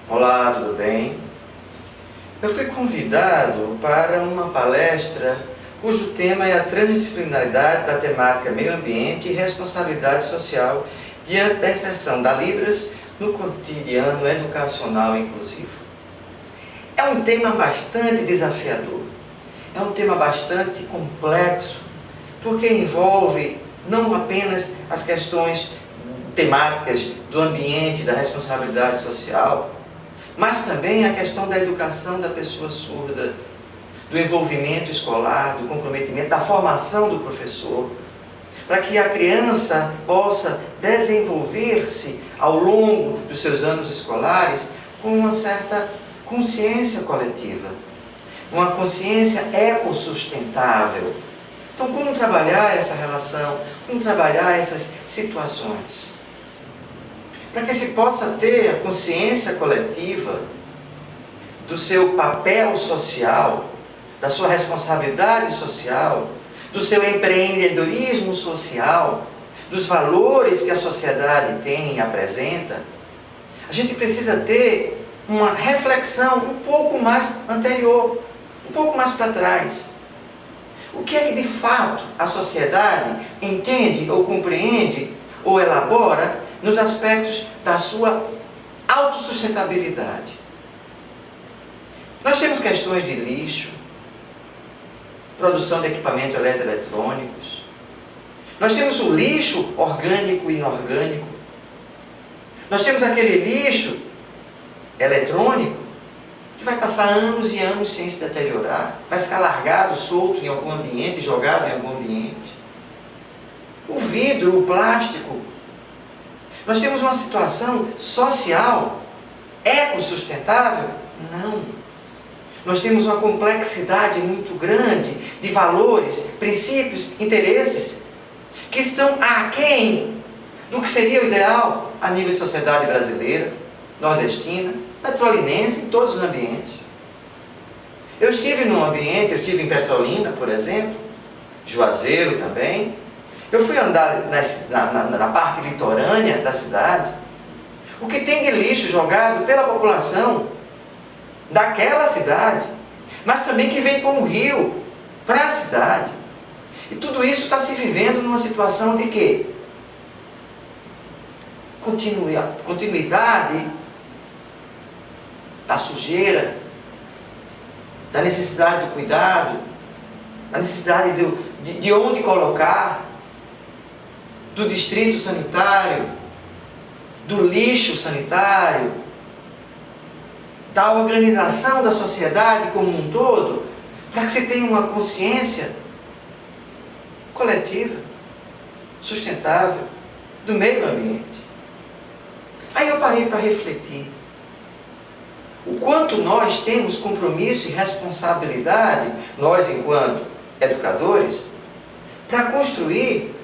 Olá, tudo bem? Eu fui convidado para uma palestra cujo tema é a transdisciplinaridade da temática meio ambiente e responsabilidade social diante da inserção da Libras no cotidiano educacional inclusivo. É um tema bastante desafiador, é um tema bastante complexo, porque envolve não apenas as questões temáticas do ambiente, da responsabilidade social, mas também a questão da educação da pessoa surda, do envolvimento escolar, do comprometimento, da formação do professor, para que a criança possa desenvolver-se ao longo dos seus anos escolares com uma certa consciência coletiva, uma consciência ecossustentável. Então, como trabalhar essa relação, como trabalhar essas situações? Para que se possa ter a consciência coletiva do seu papel social, da sua responsabilidade social, do seu empreendedorismo social, dos valores que a sociedade tem e apresenta, a gente precisa ter uma reflexão um pouco mais anterior, um pouco mais para trás. O que é que de fato a sociedade entende ou compreende ou elabora nos aspectos da sua autossustentabilidade? Nós temos questões de lixo, produção de equipamentos eletroeletrônicos. Nós temos o lixo orgânico e inorgânico. Nós temos aquele lixo eletrônico que vai passar anos e anos sem se deteriorar, vai ficar largado, solto em algum ambiente, jogado em algum ambiente. O vidro, o plástico. Nós temos uma situação social, ecossustentável? Não. Nós temos uma complexidade muito grande de valores, princípios, interesses que estão aquém do que seria o ideal a nível de sociedade brasileira, nordestina, petrolinense, em todos os ambientes. Eu estive em Petrolina, por exemplo, Juazeiro também. Eu fui andar na parte litorânea da cidade. O que tem de lixo jogado pela população daquela cidade, mas também que vem com o rio para a cidade. E tudo isso está se vivendo numa situação de quê? Continuidade da sujeira, da necessidade do cuidado, da necessidade de onde colocar, do distrito sanitário, do lixo sanitário, da organização da sociedade como um todo, para que se tenha uma consciência coletiva, sustentável, do meio ambiente. Aí eu parei para refletir. O quanto nós temos compromisso e responsabilidade, nós enquanto educadores, para construir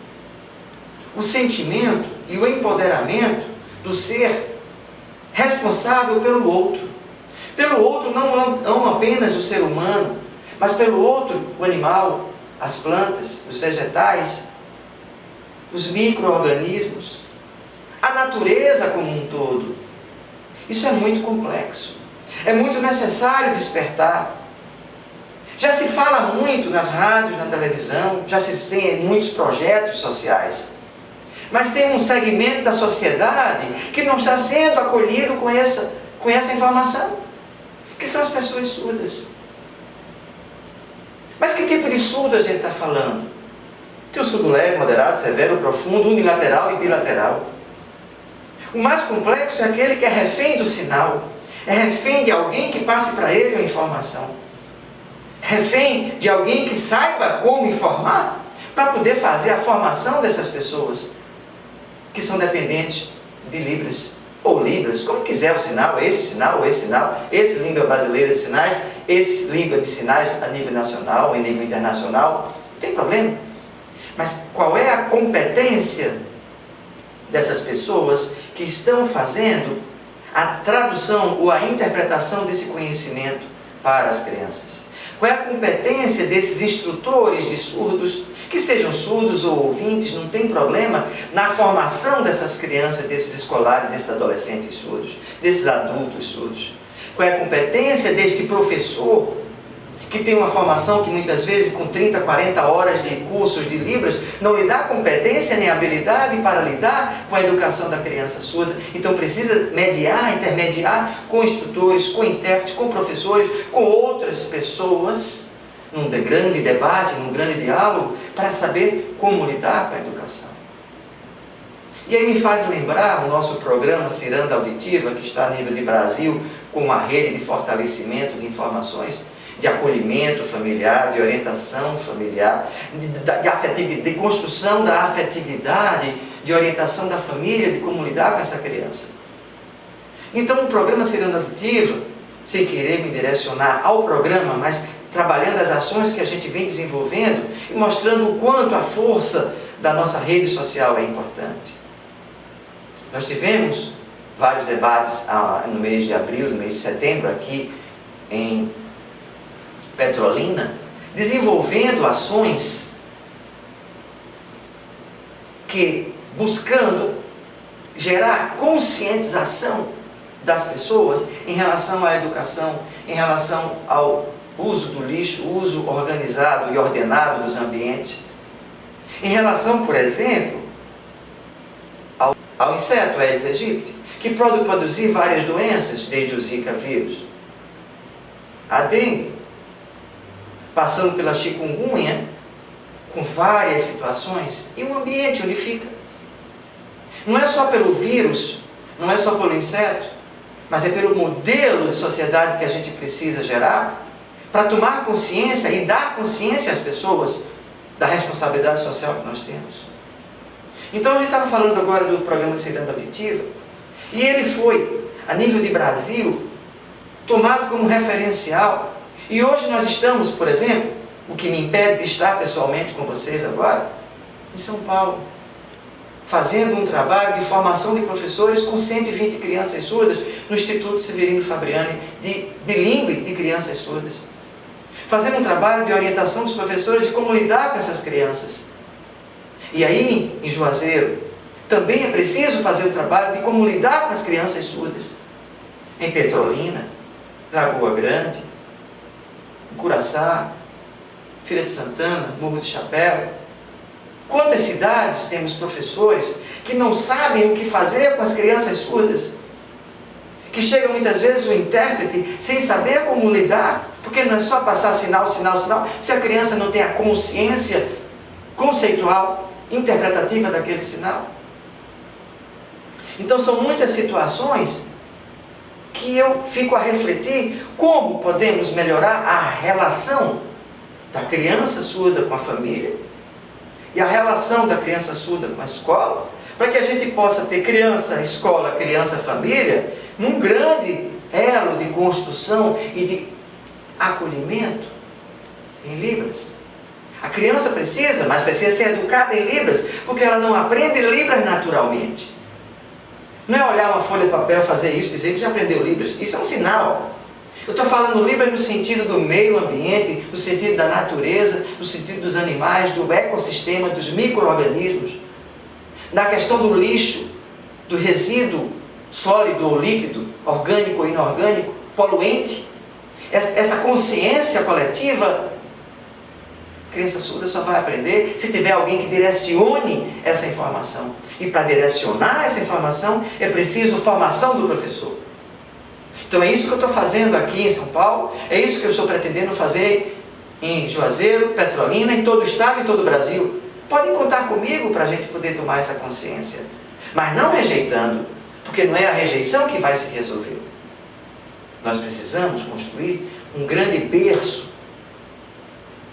o sentimento e o empoderamento do ser responsável pelo outro. Pelo outro não apenas o ser humano, mas pelo outro o animal, as plantas, os vegetais, os micro-organismos, a natureza como um todo. Isso é muito complexo. É muito necessário despertar. Já se fala muito nas rádios, na televisão, já se tem muitos projetos sociais. Mas tem um segmento da sociedade que não está sendo acolhido com essa informação, que são as pessoas surdas. Mas que tipo de surdo a gente está falando? Tem o surdo leve, moderado, severo, profundo, unilateral e bilateral. O mais complexo é aquele que é refém do sinal, é refém de alguém que passe para ele a informação, refém de alguém que saiba como informar, para poder fazer a formação dessas pessoas que são dependentes de Libras, ou Libras, como quiser o sinal, ou esse sinal, esse língua brasileira de sinais, esse língua de sinais a nível nacional, ou em nível internacional, não tem problema. Mas qual é a competência dessas pessoas que estão fazendo a tradução ou a interpretação desse conhecimento para as crianças? Qual é a competência desses instrutores de surdos, que sejam surdos ou ouvintes, não tem problema, na formação dessas crianças, desses escolares, desses adolescentes surdos, desses adultos surdos? Qual é a competência deste professor, que tem uma formação que muitas vezes com 30, 40 horas de cursos de Libras, não lhe dá competência nem habilidade para lidar com a educação da criança surda? Então precisa mediar, intermediar com instrutores, com intérpretes, com professores, com outras pessoas, num grande debate, num grande diálogo, para saber como lidar com a educação. E aí me faz lembrar o nosso programa Ciranda Auditiva, que está a nível de Brasil, com uma rede de fortalecimento de informações, de acolhimento familiar, de orientação familiar, de construção da afetividade, de orientação da família, de como lidar com essa criança. Então o programa Ciranda Auditiva, sem querer me direcionar ao programa, mas trabalhando as ações que a gente vem desenvolvendo e mostrando o quanto a força da nossa rede social é importante. Nós tivemos vários debates no mês de abril, no mês de setembro, aqui em Petrolina, desenvolvendo ações que buscando gerar conscientização das pessoas em relação à educação, em relação ao uso do lixo, uso organizado e ordenado dos ambientes, em relação, por exemplo, ao inseto Aedes aegypti, que pode produzir várias doenças, desde o Zika vírus, a dengue, passando pela chikungunya, com várias situações, e o ambiente onde fica. Não é só pelo vírus, não é só pelo inseto, mas é pelo modelo de sociedade que a gente precisa gerar para tomar consciência e dar consciência às pessoas da responsabilidade social que nós temos. Então a gente estava falando agora do programa Ciranda Auditiva, e ele foi, a nível de Brasil, tomado como referencial. E hoje nós estamos, por exemplo, o que me impede de estar pessoalmente com vocês agora, em São Paulo, fazendo um trabalho de formação de professores com 120 crianças surdas no Instituto Severino Fabriani, de bilíngue de crianças surdas. Fazendo um trabalho de orientação dos professores de como lidar com essas crianças. E aí, em Juazeiro, também é preciso fazer o trabalho de como lidar com as crianças surdas. Em Petrolina, Lagoa Grande, em Curaçá, Feira de Santana, Morro de Chapéu. Quantas cidades temos professores que não sabem o que fazer com as crianças surdas? Que chega muitas vezes o intérprete sem saber como lidar, porque não é só passar sinal, sinal, sinal, se a criança não tem a consciência conceitual, interpretativa daquele sinal. Então são muitas situações que eu fico a refletir como podemos melhorar a relação da criança surda com a família e a relação da criança surda com a escola, para que a gente possa ter criança, escola, criança, família, num grande elo de construção e de acolhimento em Libras. A criança precisa, mas precisa ser educada em Libras, porque ela não aprende Libras naturalmente. Não é olhar uma folha de papel, fazer isso, dizer que já aprendeu Libras. Isso é um sinal. Eu estou falando Libras no sentido do meio ambiente, no sentido da natureza, no sentido dos animais, do ecossistema, dos micro-organismos. Na questão do lixo, do resíduo sólido ou líquido, orgânico ou inorgânico, poluente. Essa consciência coletiva, a criança surda só vai aprender se tiver alguém que direcione essa informação. E para direcionar essa informação é preciso formação do professor. Então é isso que eu estou fazendo aqui em São Paulo, é isso que eu estou pretendendo fazer em Juazeiro, Petrolina, em todo o estado e em todo o Brasil. Podem contar comigo para a gente poder tomar essa consciência, mas não rejeitando, porque não é a rejeição que vai se resolver. Nós precisamos construir um grande berço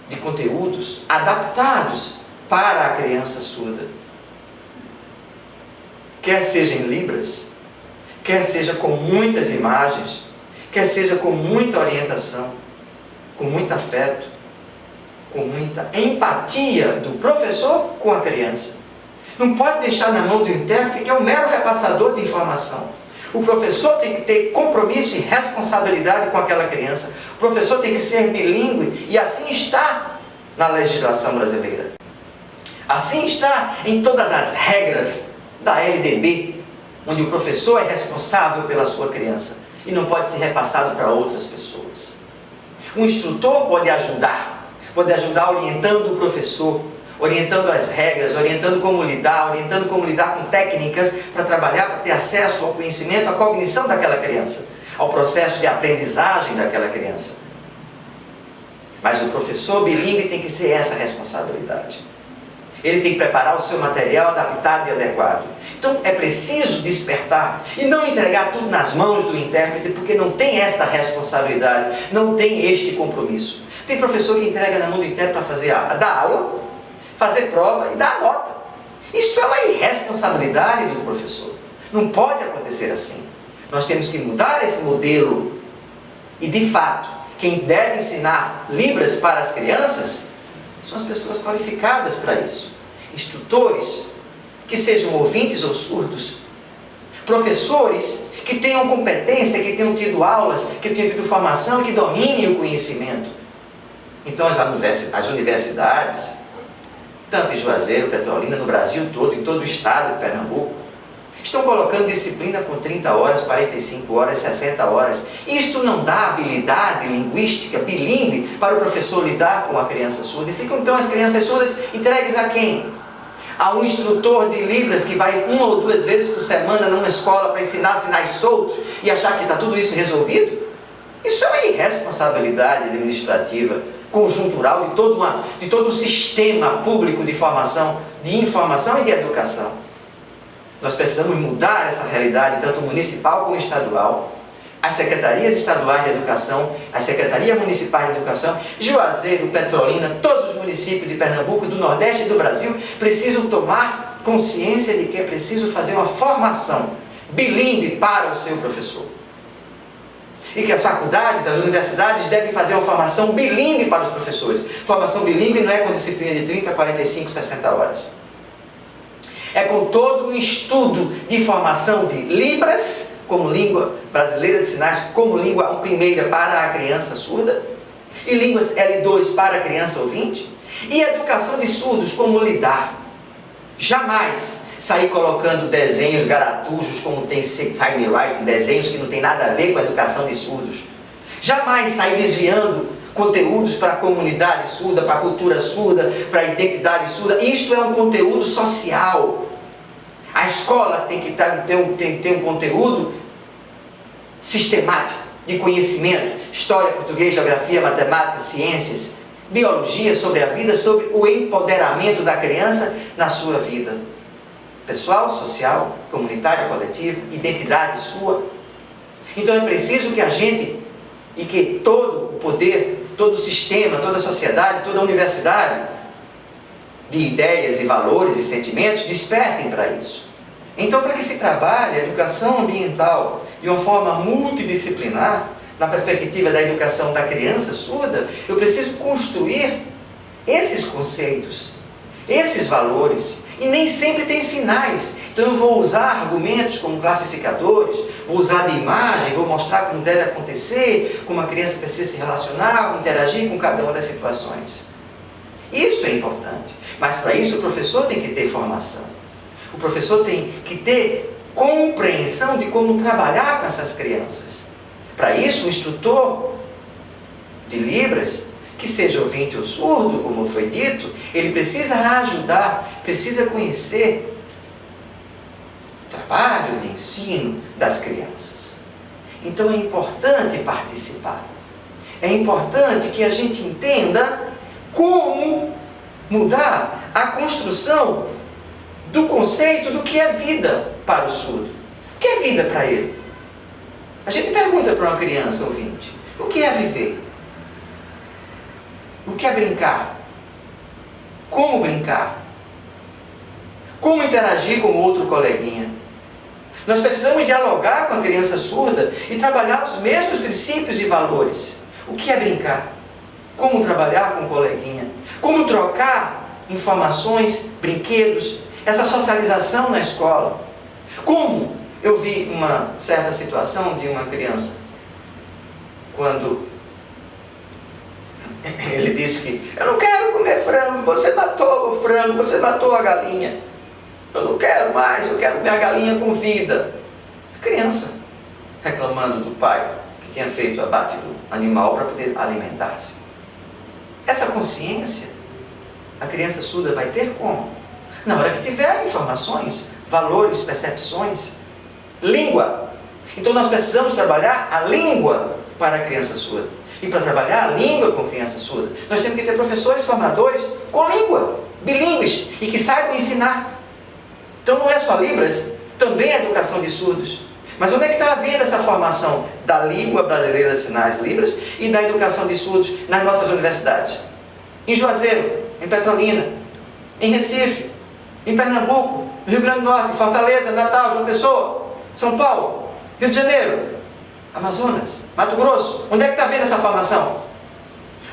de conteúdos adaptados para a criança surda. Quer seja em Libras, quer seja com muitas imagens, quer seja com muita orientação, com muito afeto, com muita empatia do professor com a criança. Não pode deixar na mão do intérprete, que é um mero repassador de informação. O professor tem que ter compromisso e responsabilidade com aquela criança. O professor tem que ser bilíngue, e assim está na legislação brasileira. Assim está em todas as regras da LDB, onde o professor é responsável pela sua criança e não pode ser repassado para outras pessoas. Um instrutor pode ajudar orientando o professor, orientando as regras, orientando como lidar com técnicas para trabalhar, para ter acesso ao conhecimento, à cognição daquela criança, ao processo de aprendizagem daquela criança. Mas o professor bilíngue tem que ser essa responsabilidade. Ele tem que preparar o seu material adaptado e adequado. Então é preciso despertar e não entregar tudo nas mãos do intérprete, porque não tem esta responsabilidade, não tem este compromisso. Tem professor que entrega na mão do intérprete para dar aula, fazer prova e dar a nota. Isso é uma irresponsabilidade do professor. Não pode acontecer assim. Nós temos que mudar esse modelo. E de fato, quem deve ensinar Libras para as crianças são as pessoas qualificadas para isso. Instrutores que sejam ouvintes ou surdos. Professores que tenham competência, que tenham tido aulas, que tenham tido formação e que dominem o conhecimento. Então as universidades, tanto em Juazeiro, Petrolina, no Brasil todo, em todo o estado de Pernambuco, estão colocando disciplina com 30 horas, 45 horas, 60 horas. Isto não dá habilidade linguística bilíngue para o professor lidar com a criança surda. E ficam então as crianças surdas entregues a quem? A um instrutor de Libras que vai 1 ou 2 vezes por semana numa escola para ensinar sinais soltos e achar que está tudo isso resolvido? Isso é uma irresponsabilidade administrativa, conjuntural de todo o sistema público de formação, de informação e de educação. Nós precisamos mudar essa realidade, tanto municipal como estadual. As secretarias estaduais de educação, as secretarias municipais de educação, Juazeiro, Petrolina, todos os municípios de Pernambuco, do Nordeste e do Brasil, precisam tomar consciência de que é preciso fazer uma formação bilíngue para o seu professor. E que as faculdades, as universidades devem fazer uma formação bilíngue para os professores. Formação bilíngue não é com disciplina de 30, 45, 60 horas. É com todo um estudo de formação de Libras, como língua brasileira de sinais, como língua primeira para a criança surda, e línguas L2 para a criança ouvinte, e educação de surdos, como lidar. Jamais sair colocando desenhos garatujos, como tem Sign Writing, desenhos que não tem nada a ver com a educação de surdos. Jamais sair desviando conteúdos para a comunidade surda, para a cultura surda, para a identidade surda. Isto é um conteúdo social. A escola tem que ter um conteúdo sistemático, de conhecimento, história, português, geografia, matemática, ciências, biologia, sobre a vida, sobre o empoderamento da criança na sua vida pessoal, social, comunitária, coletiva, identidade sua. Então é preciso que a gente, e que todo o poder, todo o sistema, toda a sociedade, toda a universidade de ideias e valores e sentimentos despertem para isso. Então, para que se trabalhe a educação ambiental de uma forma multidisciplinar, na perspectiva da educação da criança surda, eu preciso construir esses conceitos, esses valores, e nem sempre tem sinais. Então eu vou usar argumentos como classificadores, vou usar de imagem, vou mostrar como deve acontecer, como a criança precisa se relacionar, interagir com cada uma das situações. Isso é importante, mas para isso o professor tem que ter formação. O professor tem que ter compreensão de como trabalhar com essas crianças. Para isso, o instrutor de Libras, que seja ouvinte ou surdo, como foi dito, ele precisa ajudar, precisa conhecer o trabalho de ensino das crianças. Então é importante participar. É importante que a gente entenda como mudar a construção do conceito do que é vida para o surdo. O que é vida para ele? A gente pergunta para uma criança ouvinte: o que é viver? O que é brincar? Como brincar? Como interagir com outro coleguinha? Nós precisamos dialogar com a criança surda e trabalhar os mesmos princípios e valores. O que é brincar? Como trabalhar com o coleguinha? Como trocar informações, brinquedos, essa socialização na escola? Como Eu vi uma certa situação de uma criança, quando ele disse que eu não quero comer frango, você matou o frango, você matou a galinha, eu não quero mais, eu quero minha galinha com vida. A criança reclamando do pai que tinha feito o abate do animal para poder alimentar-se. Essa consciência a criança surda vai ter como? Na hora que tiver informações, valores, percepções, língua. Então nós precisamos trabalhar a língua para a criança surda. E para trabalhar a língua com criança surda, nós temos que ter professores formadores com língua, bilíngues, e que saibam ensinar. Então não é só Libras, também é educação de surdos. Mas onde é que está havendo essa formação da língua brasileira de sinais Libras e da educação de surdos nas nossas universidades? Em Juazeiro, em Petrolina, em Recife, em Pernambuco, no Rio Grande do Norte, Fortaleza, Natal, João Pessoa, São Paulo, Rio de Janeiro, Amazonas, Mato Grosso. Onde é que está havendo essa formação?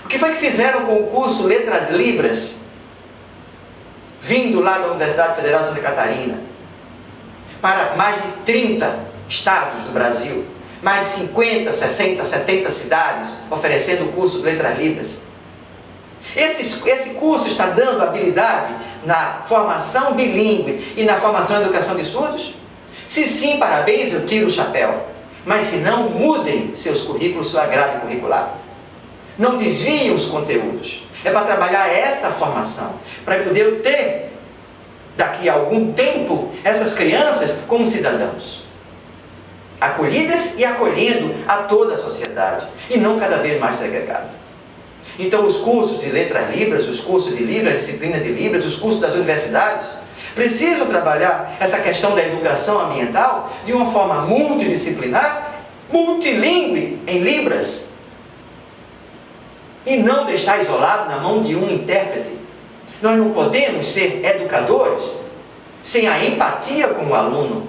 O que foi que fizeram com o curso Letras Libras, vindo lá da Universidade Federal de Santa Catarina, para mais de 30 estados do Brasil, mais de 50, 60, 70 cidades, oferecendo o curso de Letras Libras? Esse curso está dando habilidade na formação bilíngue e na formação e educação de surdos? Se sim, parabéns, eu tiro o chapéu. Mas se não, mudem seus currículos, sua grade curricular. Não desviem os conteúdos. É para trabalhar esta formação, para poder ter, daqui a algum tempo, essas crianças como cidadãos, acolhidas e acolhendo a toda a sociedade, e não cada vez mais segregado. Então os cursos de Letras Libras, os cursos de Libras, disciplina de Libras, os cursos das universidades, precisam trabalhar essa questão da educação ambiental de uma forma multidisciplinar, multilingüe em Libras, e não deixar isolado na mão de um intérprete. Nós não podemos ser educadores sem a empatia com o aluno,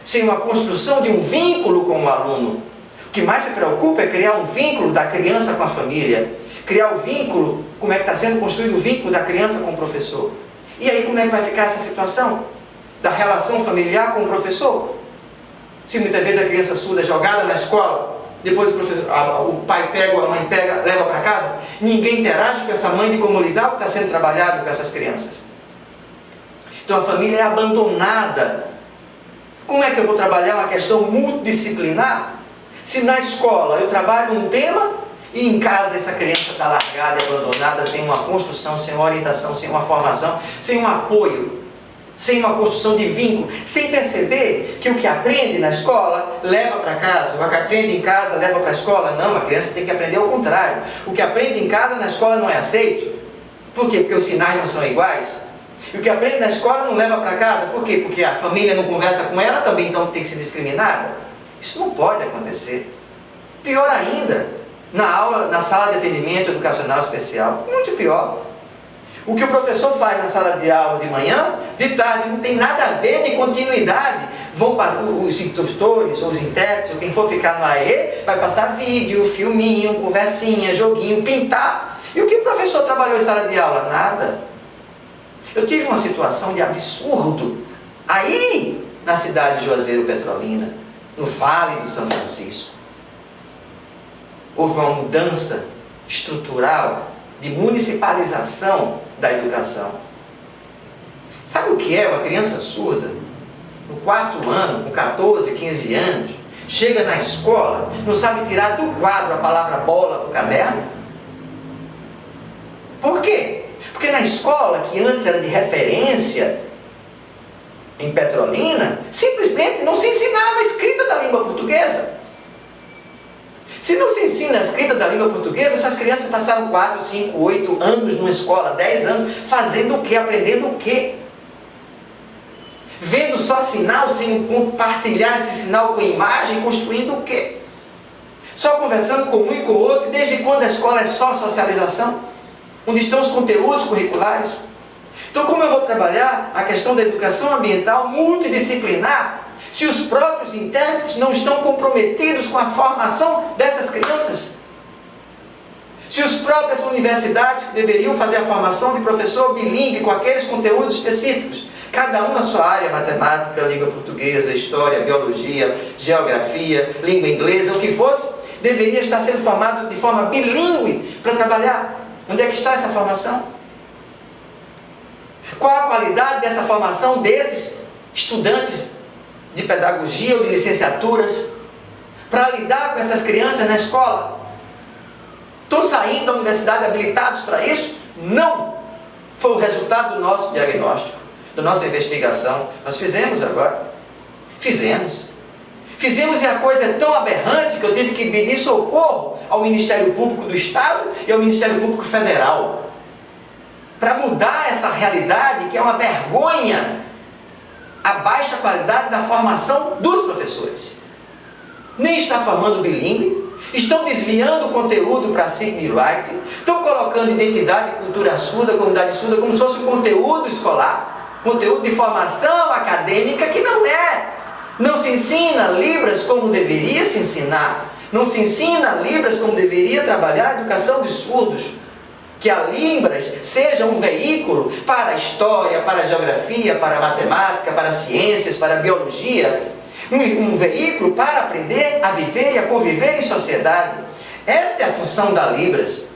sem uma construção de um vínculo com o aluno. O que mais se preocupa é criar um vínculo da criança com a família, criar o vínculo, como é que está sendo construído o vínculo da criança com o professor. E aí como é que vai ficar essa situação da relação familiar com o professor? Se muitas vezes a criança surda é jogada na escola, depois o pai pega ou a mãe pega, leva para casa, ninguém interage com essa mãe de como lidar o que está sendo trabalhado com essas crianças. Então a família é abandonada. Como é que eu vou trabalhar uma questão multidisciplinar se na escola eu trabalho um tema e em casa essa criança está largada e abandonada, sem uma construção, sem uma orientação, sem uma formação, sem um apoio, sem uma construção de vínculo, sem perceber que o que aprende na escola leva para casa, o que aprende em casa leva para a escola? Não, a criança tem que aprender ao contrário. O que aprende em casa na escola não é aceito. Por quê? Porque os sinais não são iguais. E o que aprende na escola não leva para casa. Por quê? Porque a família não conversa com ela também, então tem que ser discriminada. Isso não pode acontecer. Pior ainda, na aula, na sala de atendimento educacional especial, muito pior. O que o professor faz na sala de aula de manhã, de tarde, não tem nada a ver de continuidade. Vão os instrutores, ou os intérpretes, ou quem for ficar no AE, vai passar vídeo, filminho, conversinha, joguinho, pintar. E o que o professor trabalhou em sala de aula? Nada. Eu tive uma situação de absurdo aí na cidade de Juazeiro, Petrolina, no Vale do São Francisco. Houve uma mudança estrutural de municipalização da educação. Sabe o que é uma criança surda? No 4º ano, com 14, 15 anos, chega na escola, não sabe tirar do quadro a palavra bola do caderno? Por quê? Porque na escola, que antes era de referência, em Petrolina, simplesmente não se ensinava a escrita da língua portuguesa. Se não se ensina a escrita da língua portuguesa, essas crianças passaram 4, 5, 8 anos numa escola, 10 anos, fazendo o quê? Aprendendo o quê? Vendo só sinal, sem compartilhar esse sinal com imagem, construindo o quê? Só conversando com um e com o outro, desde quando a escola é só socialização? Onde estão os conteúdos curriculares? Então, como eu vou trabalhar a questão da educação ambiental multidisciplinar, se os próprios intérpretes não estão comprometidos com a formação dessas crianças? Se as próprias universidades que deveriam fazer a formação de professor bilíngue com aqueles conteúdos específicos, cada um na sua área, matemática, língua portuguesa, história, biologia, geografia, língua inglesa, o que fosse, deveria estar sendo formado de forma bilíngue para trabalhar. Onde é que está essa formação? Qual a qualidade dessa formação desses estudantes de pedagogia ou de licenciaturas para lidar com essas crianças na escola? Estão saindo da universidade habilitados para isso? Não! Foi o resultado do nosso diagnóstico, da nossa investigação. Nós fizemos agora. Fizemos e a coisa é tão aberrante que eu tive que pedir socorro ao Ministério Público do Estado e ao Ministério Público Federal para mudar essa realidade que é uma vergonha, a baixa qualidade da formação dos professores. Nem está formando bilíngue, estão desviando o conteúdo para Sidney Wright, estão colocando identidade e cultura surda, comunidade surda, como se fosse um conteúdo escolar, conteúdo de formação acadêmica que não é. Não se ensina Libras como deveria se ensinar. Não se ensina Libras como deveria trabalhar a educação de surdos. Que a Libras seja um veículo para a história, para a geografia, para a matemática, para as ciências, para a biologia. Um veículo para aprender a viver e a conviver em sociedade. Esta é a função da Libras.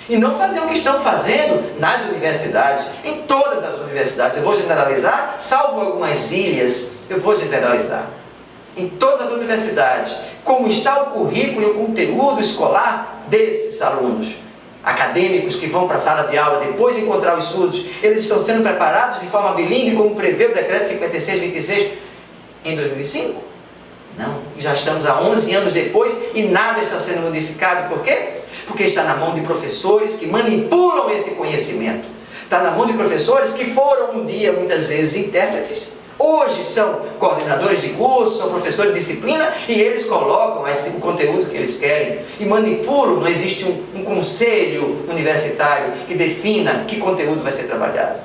E não fazer o que estão fazendo nas universidades, em todas as universidades. Eu vou generalizar, salvo algumas ilhas, eu vou generalizar. Em todas as universidades, como está o currículo e o conteúdo escolar desses alunos acadêmicos que vão para a sala de aula depois de encontrar os surdos, eles estão sendo preparados de forma bilíngue, como prevê o decreto 5626 em 2005? Não, já estamos há 11 anos depois e nada está sendo modificado. Por quê? Porque está na mão de professores que manipulam esse conhecimento. Está na mão de professores que foram um dia, muitas vezes, intérpretes. Hoje são coordenadores de curso, são professores de disciplina e eles colocam o conteúdo que eles querem e manipulam. Não existe um conselho universitário que defina que conteúdo vai ser trabalhado.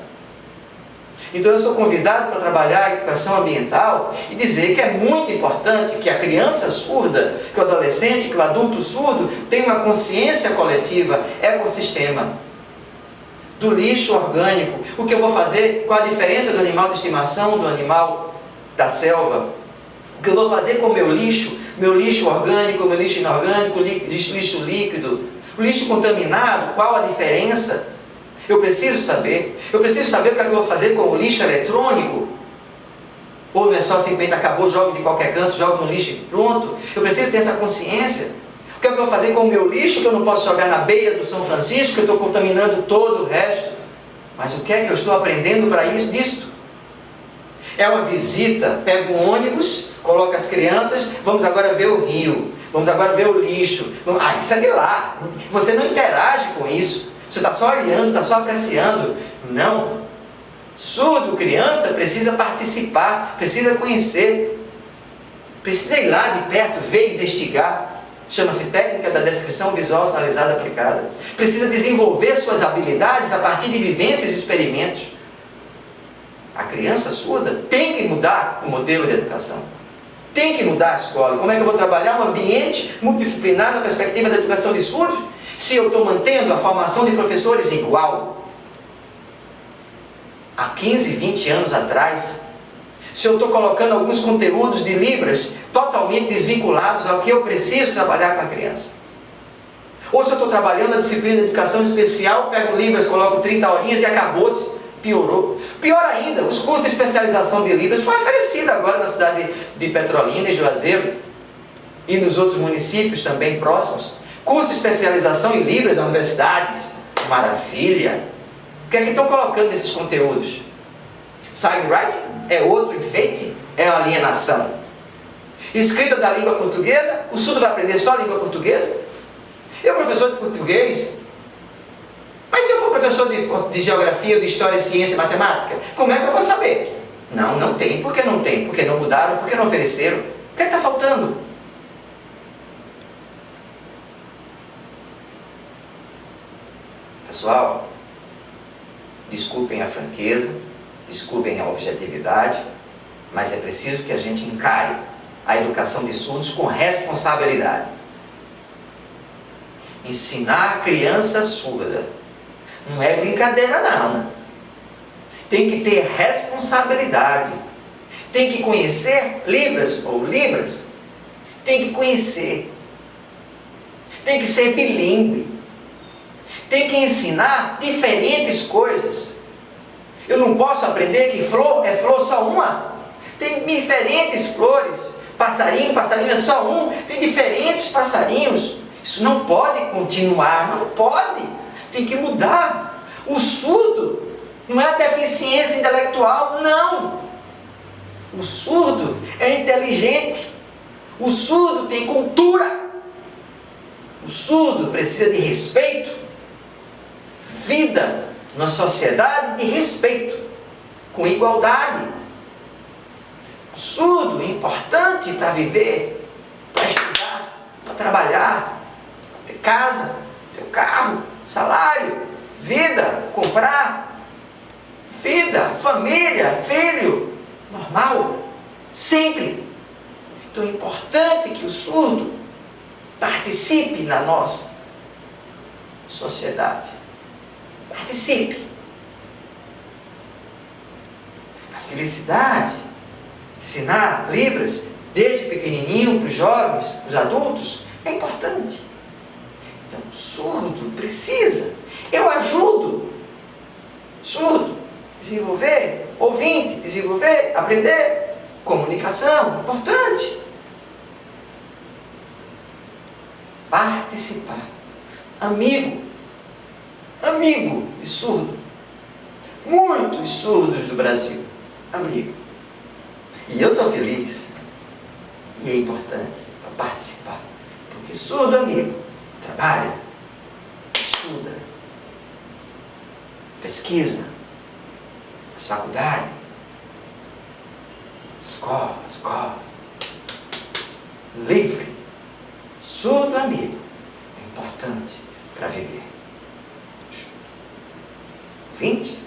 Então eu sou convidado para trabalhar a educação ambiental e dizer que é muito importante que a criança surda, que o adolescente, que o adulto surdo tenha uma consciência coletiva, ecossistema, do lixo orgânico. O que eu vou fazer com a diferença do animal de estimação, do animal da selva? O que eu vou fazer com o meu lixo orgânico, meu lixo inorgânico, lixo líquido, o lixo contaminado, qual a diferença? Eu preciso saber o que eu vou fazer com o lixo eletrônico. Ou não é só simplesmente acabou, jogo de qualquer canto, jogo no lixo e pronto. Eu preciso ter essa consciência. O que eu vou fazer com o meu lixo, que eu não posso jogar na beira do São Francisco, que eu estou contaminando todo o resto. Mas o que é que eu estou aprendendo para isso, disto? É uma visita, pego um ônibus, coloco as crianças, vamos agora ver o rio, vamos agora ver o lixo. Isso é de lá. Você não interage com isso. Você está só olhando, está só apreciando. Não. Surdo, criança, precisa participar, precisa conhecer, precisa ir lá de perto, ver e investigar. Chama-se técnica da descrição visual sinalizada aplicada. Precisa desenvolver suas habilidades a partir de vivências e experimentos. A criança surda tem que mudar o modelo de educação. Tem que mudar a escola. Como é que eu vou trabalhar um ambiente multidisciplinar na perspectiva da educação de surdos? Se eu estou mantendo a formação de professores igual há 15, 20 anos atrás, se eu estou colocando alguns conteúdos de Libras totalmente desvinculados ao que eu preciso trabalhar com a criança, ou se eu estou trabalhando a disciplina de educação especial, pego Libras, coloco 30 horinhas e acabou-se, piorou. Pior ainda, os cursos de especialização de Libras foi oferecido agora na cidade de Petrolina e Juazeiro e nos outros municípios também próximos. Curso de especialização em Libras na universidades. Maravilha! O que é que estão colocando nesses conteúdos? Sign writing é outro enfeite? É uma alienação. Escrita da língua portuguesa, o surdo vai aprender só a língua portuguesa? Eu, professor de português, mas se eu for professor de geografia, de história, ciência e matemática, como é que eu vou saber? Não tem. Por que não tem? Porque não mudaram, porque não ofereceram. O que é que está faltando? Pessoal, desculpem a franqueza, desculpem a objetividade, mas é preciso que a gente encare a educação de surdos com responsabilidade. Ensinar a criança surda não é brincadeira, não. tem que ter responsabilidade, tem que conhecer Libras ou Libras, tem que conhecer, tem que ser bilíngue, tem que ensinar diferentes coisas. Eu não posso aprender que flor é flor só uma. Tem diferentes flores. Passarinho é só um. Tem diferentes passarinhos. Isso não pode continuar, não pode. Tem que mudar. O surdo não é deficiência intelectual, não. O surdo é inteligente. O surdo tem cultura. O surdo precisa de respeito. Vida numa sociedade de respeito, com igualdade. O surdo é importante para viver, para estudar, para trabalhar, para ter casa, ter um carro, salário, vida, comprar, vida, família, filho, normal, sempre. Então é importante que o surdo participe na nossa sociedade. Participe. A felicidade, ensinar Libras desde pequenininho para os jovens, para os adultos, é importante. Então, o surdo precisa. Eu ajudo. Surdo, desenvolver, ouvinte, desenvolver, aprender. Comunicação, importante. Participar. Amigo e surdo. Muitos surdos do Brasil. Amigo. E eu sou feliz. E é importante para participar. Porque surdo amigo trabalha, estuda, pesquisa, faz faculdade, escola. Livre. Surdo amigo. É importante para viver. 20